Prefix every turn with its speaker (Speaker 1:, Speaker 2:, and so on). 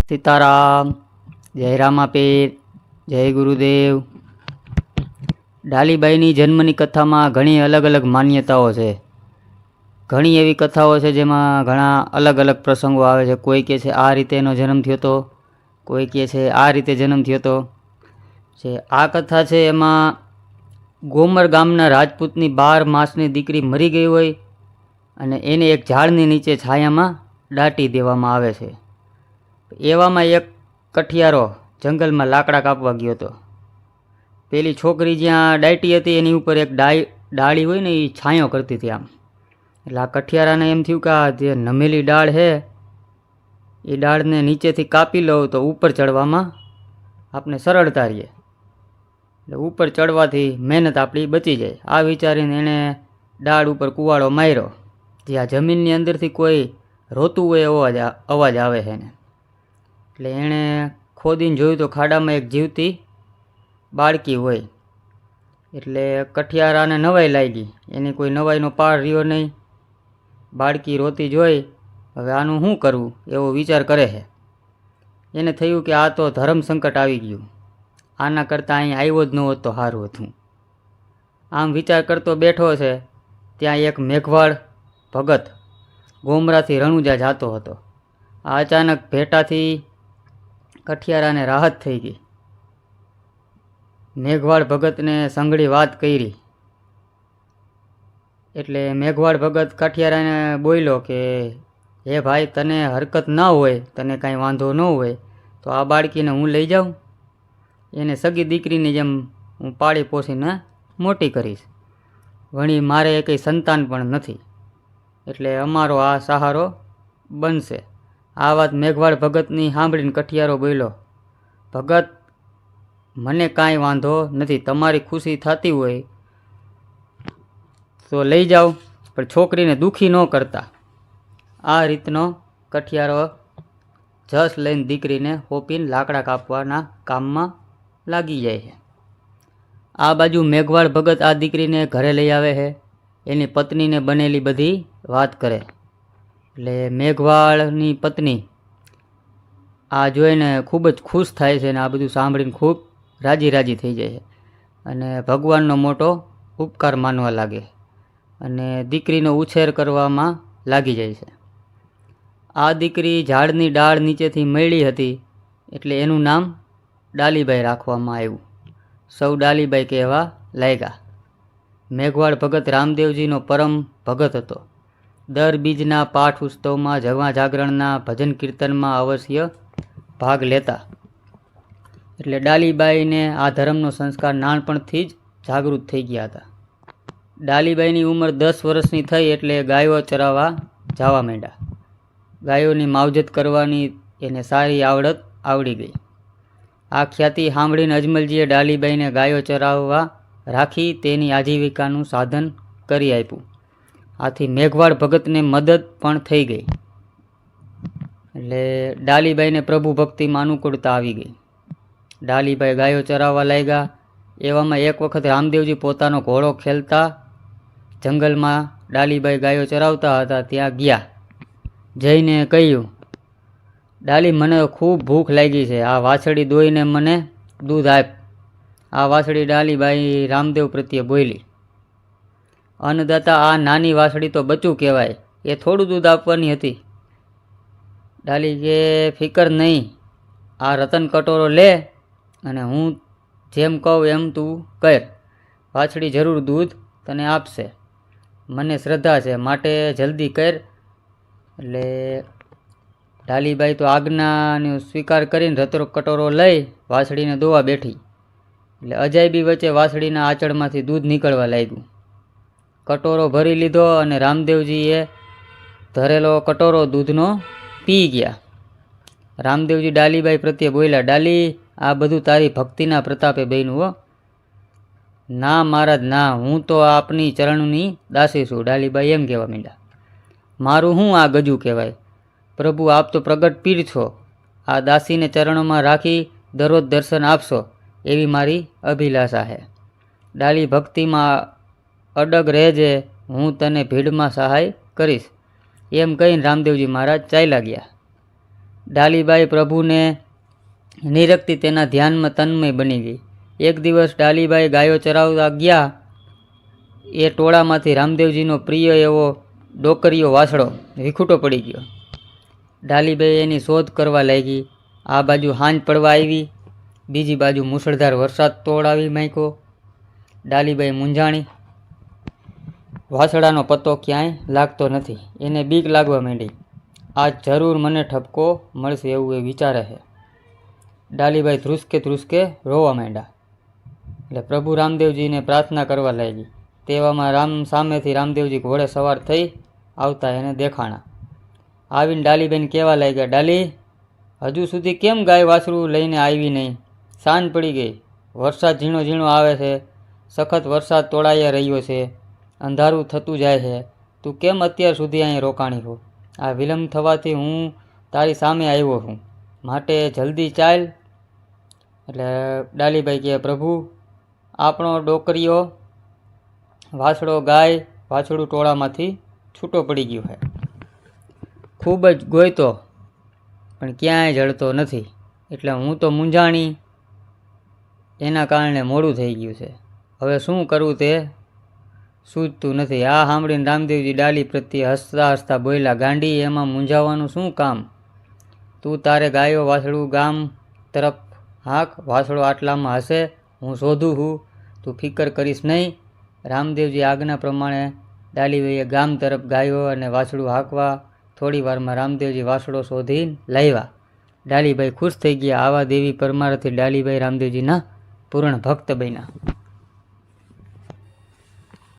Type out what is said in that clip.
Speaker 1: સીતારામ, જય રામાપીર, જય ગુરુદેવ। ડાલીબાઈની જન્મની કથામાં ઘણી અલગ અલગ માન્યતાઓ છે। ઘણી એવી કથાઓ છે જેમાં ઘણા અલગ અલગ પ્રસંગો આવે છે। કોઈ કહે છે આ રીતે એનો જન્મ થયો હતો, કોઈ કહે છે આ રીતે જન્મ થયો હતો। આ કથા છે એમાં ગોમર ગામના રાજપૂતની 12 માસની દીકરી મરી ગઈ હોય અને એને એક ઝાડની નીચે છાયામાં દાટી દેવામાં આવે છે। એવામાં એક કઠિયારો જંગલમાં લાકડા કાપવા ગયો હતો। પેલી છોકરી જ્યાં દાટી હતી એની ઉપર એક ડાળી હોય ને એ છાંયો કરતી હતી આમ। એટલે આ કઠિયારાને એમ થયું કે આ જે નમેલી ડાળ છે એ ડાળને નીચેથી કાપી લઉં તો ઉપર ચડવામાં આપણે સરળતા રહીએ, એટલે ઉપર ચડવાથી મહેનત આપણી બચી જાય। આ વિચારીને એણે ડાળ ઉપર કુવાડો માર્યો, જ્યાં જમીનની અંદરથી કોઈ રોતું હોય એવો અવાજ આવે છે એને। એટલે એણે ખોદીને જોયું તો ખાડામાં એક જીવતી બાળકી હોય। એટલે કઠિયારાને નવાઈ લાગી, એની કોઈ નવાઈનો પાર રહ્યો નહીં। બાળકી રોતી જોઈ હવે આનું શું કરવું એવો વિચાર કરે છે। એને થયું કે આ તો ધર્મ સંકટ આવી ગયું, આના કરતાં અહીં આવ્યો જ ન હોત તો સારું હતું। આમ વિચાર કરતો બેઠો છે ત્યાં એક મેઘવાળ ભગત ગોમરાથી રણુજા જતો હતો। આ અચાનક ભેટાથી કઠિયારાને રાહત થઈ ગઈ। મેઘવાળ ભગતને સંઘળી વાત કરી એટલે મેઘવાળ ભગત કઠિયારાને બોલ્યો કે હે ભાઈ, તને હરકત ના હોય, તને કાંઈ વાંધો ન હોય તો આ બાળકીને હું લઈ જાઉં, એને સગી દીકરીની જેમ હું પાળી પોષીને મોટી કરીશ। વળી મારે કંઈ સંતાન પણ નથી, એટલે અમારો આ સહારો બનશે। આ વાત મેઘવાળ ભગતની સાંભળીને કઠિયારો બોલ્યો, ભગત, મને કાંઈ વાંધો નથી, તમારી ખુશી થતી હોય તો લઈ જાઓ, પણ છોકરીને દુઃખી ન કરતા। આ રીતનો કઠિયારો જસ લઈને દીકરીને હોપીને લાકડા કાપવાના કામમાં લાગી જાય છે। આ બાજુ મેઘવાળ ભગત આ દીકરીને ઘરે લઈ આવે છે, એની પત્નીને બનેલી બધી વાત કરે। એટલે મેઘવાળની પત્ની આ જોઈને ખૂબ જ ખુશ થાય છે અને આ બધું સાંભળીને ખૂબ રાજી થઈ જાય છે અને ભગવાનનો મોટો ઉપકાર માનવા લાગે અને દીકરીનો ઉછેર કરવામાં લાગી જાય છે। આ દીકરી ઝાડની ડાળ નીચેથી મળી હતી એટલે એનું નામ ડાલીબાઈ રાખવામાં આવ્યું। સૌ ડાલીબાઈ કહેવા લાગ્યા। મેઘવાળ ભગત રામદેવજીનો પરમ ભગત હતો। દર બીજના પાઠ ઉત્સવમાં, જવા જાગરણના ભજન કીર્તનમાં અવશ્ય ભાગ લેતા। એટલે ડાલીબાઈને આ ધર્મનો સંસ્કાર નાનપણથી જ જાગૃત થઈ ગયા હતા। ડાલીબાઈની ઉંમર 10 વર્ષની થઈ એટલે ગાયો ચરાવવા જવા માંડ્યા। ગાયોની માવજત કરવાની એને સારી આવડત આવડી ગઈ। આ ખ્યાતિ સાંભળીને અજમલજીએ ડાલીબાઈને ગાયો ચરાવવા રાખી તેની આજીવિકાનું સાધન કરી આપ્યું। આથી મેઘવાળ ભગતને મદદ પણ થઈ ગઈ। એટલે ડાલીબાઈને પ્રભુ ભક્તિમાં અનુકૂળતા આવી ગઈ। ડાલીબાઈ ગાયો ચરાવવા લાગ્યા। એવામાં એક વખત રામદેવજી પોતાનો ઘોડો ખેલતા જંગલમાં ડાલીબાઈ ગાયો ચરાવતા હતા ત્યાં ગયા। જઈને કહ્યું, ડાલી, મને ખૂબ ભૂખ લાગી છે, આ વાછડી દોઈને મને દૂધ આપ। આ વાછડી ડાલીબાઈ રામદેવ પ્રત્યે બોલી, અન્નદાતા, આ નાની વાછડી તો બચ્ચું કહેવાય, એ થોડું દૂધ આપવાની હતી। ડાલી કે ફિકર નહીં, આ રતન કટોરો લે અને હું જેમ કહું એમ તું કર, વાછડી જરૂર દૂધ તને આપશે, મને શ્રદ્ધા છે, માટે જલ્દી કર। એટલે ડાલીબાઈ તો આજ્ઞાનો સ્વીકાર કરીને રતન કટોરો લઈ વાછડીને દોવા બેઠી। એટલે અજાયબી વચ્ચે વાછડીના આંચળમાંથી દૂધ નીકળવા લાગ્યું। કટોરો ભરી લીધો અને રામદેવજીએ ધરેલો કટોરો દૂધનો પી ગયા। રામદેવજી ડાલીબાઈ પ્રત્યે બોલ્યા, ડાલી, આ બધું તારી ભક્તિના પ્રતાપે બન્યું હો। ના મહારાજ ના, હું તો આપની ચરણની દાસી છું, ડાલીબાઈ એમ કહેવા માંડ્યા। મારું શું આ ગજું કહેવાય, પ્રભુ આપ તો પ્રગટ પીર છો, આ દાસીને ચરણોમાં રાખી દરરોજ દર્શન આપશો એવી મારી અભિલાષા છે। ડાલી, ભક્તિમાં અડગ રહેજે, હું તને ભીડમાં સહાય કરીશ, એમ કહીને રામદેવજી મહારાજ ચાલ્યા ગયા। ડાલીબાઈ પ્રભુને નિરખતી તેના ધ્યાનમાં તન્મય બની ગઈ. એક દિવસ ડાલીબાઈ ગાયો ચરાવવા ગયા. એ ટોળામાંથી રામદેવજીનો પ્રિય એવો ડોકરીયો વાછડો વિખૂટો પડી ગયો. ડાલીબાઈ એની શોધ કરવા લાગી. આ બાજુ હાંજ પડવા આવી, બીજી બાજુ મુશળધાર વરસાદ તોડાવી માંડ્યો. ડાલીબાઈ મૂંઝાણી. વાછડાનો પત્તો ક્યાંય લાગતો નથી. એને બીક લાગવા માંડી. આજ જરૂર મને ઠપકો મળશે એવું એ વિચારે છે. ડાલીબાઈ ધ્રુસકે રોવા માંડ્યા. એટલે પ્રભુ રામદેવજીને પ્રાર્થના કરવા લાગી. તેવામાં સામેથી રામદેવજી ઘોડે સવાર થઈ આવતા એને દેખાણા. આવીને ડાલીબાઈને કહેવા લાગ્યા, ડાલી, હજુ સુધી કેમ ગાય વાછડું લઈને આવી નહીં? સાંજ પડી ગઈ, વરસાદ ઝીણો ઝીણો આવે છે, સખત વરસાદ તોડાયા રહ્યો છે, અંધારું થતું જાય છે. તું કેમ અત્યાર સુધી અહીં રોકાણી હો? આ વિલંબ થવાથી હું તારી સામે આવ્યો છું, માટે જલ્દી ચાલ. એટલે ડાલીબાઈ કહે, પ્રભુ, આપણો ડોકરીયો વાછડો ગાય વાછડું ટોળામાંથી છૂટો પડી ગયો છે. ખૂબ જ ગોઈતો પણ ક્યાંય જળતો નથી. એટલે હું તો મૂંઝાણી, એના કારણે મોડું થઈ ગયું છે. હવે શું કરવું તે સૂઝતું નથી. આ સાંભળીને રામદેવજી ડાલી પ્રત્યે હસતા હસતા બોલ્યા, ગાંડી, એમાં મૂંઝાવાનું શું કામ? તું તારે ગાયો વાછડું ગામ તરફ હાંક. વાછડો આટલામાં હશે, હું શોધું છું, તું ફિકર કરીશ નહીં. રામદેવજી આજ્ઞા પ્રમાણે ડાલીબાઈએ ગામ તરફ ગાયો અને વાછડું હાંકવા. થોડી વારમાં રામદેવજી વાછડો શોધીને લાવ્યા. ડાલીબાઈ ખુશ થઈ ગયા. આવા દેવી પરમારથી ડાલીબાઈ રામદેવજીના પૂર્ણ ભક્ત બન્યા.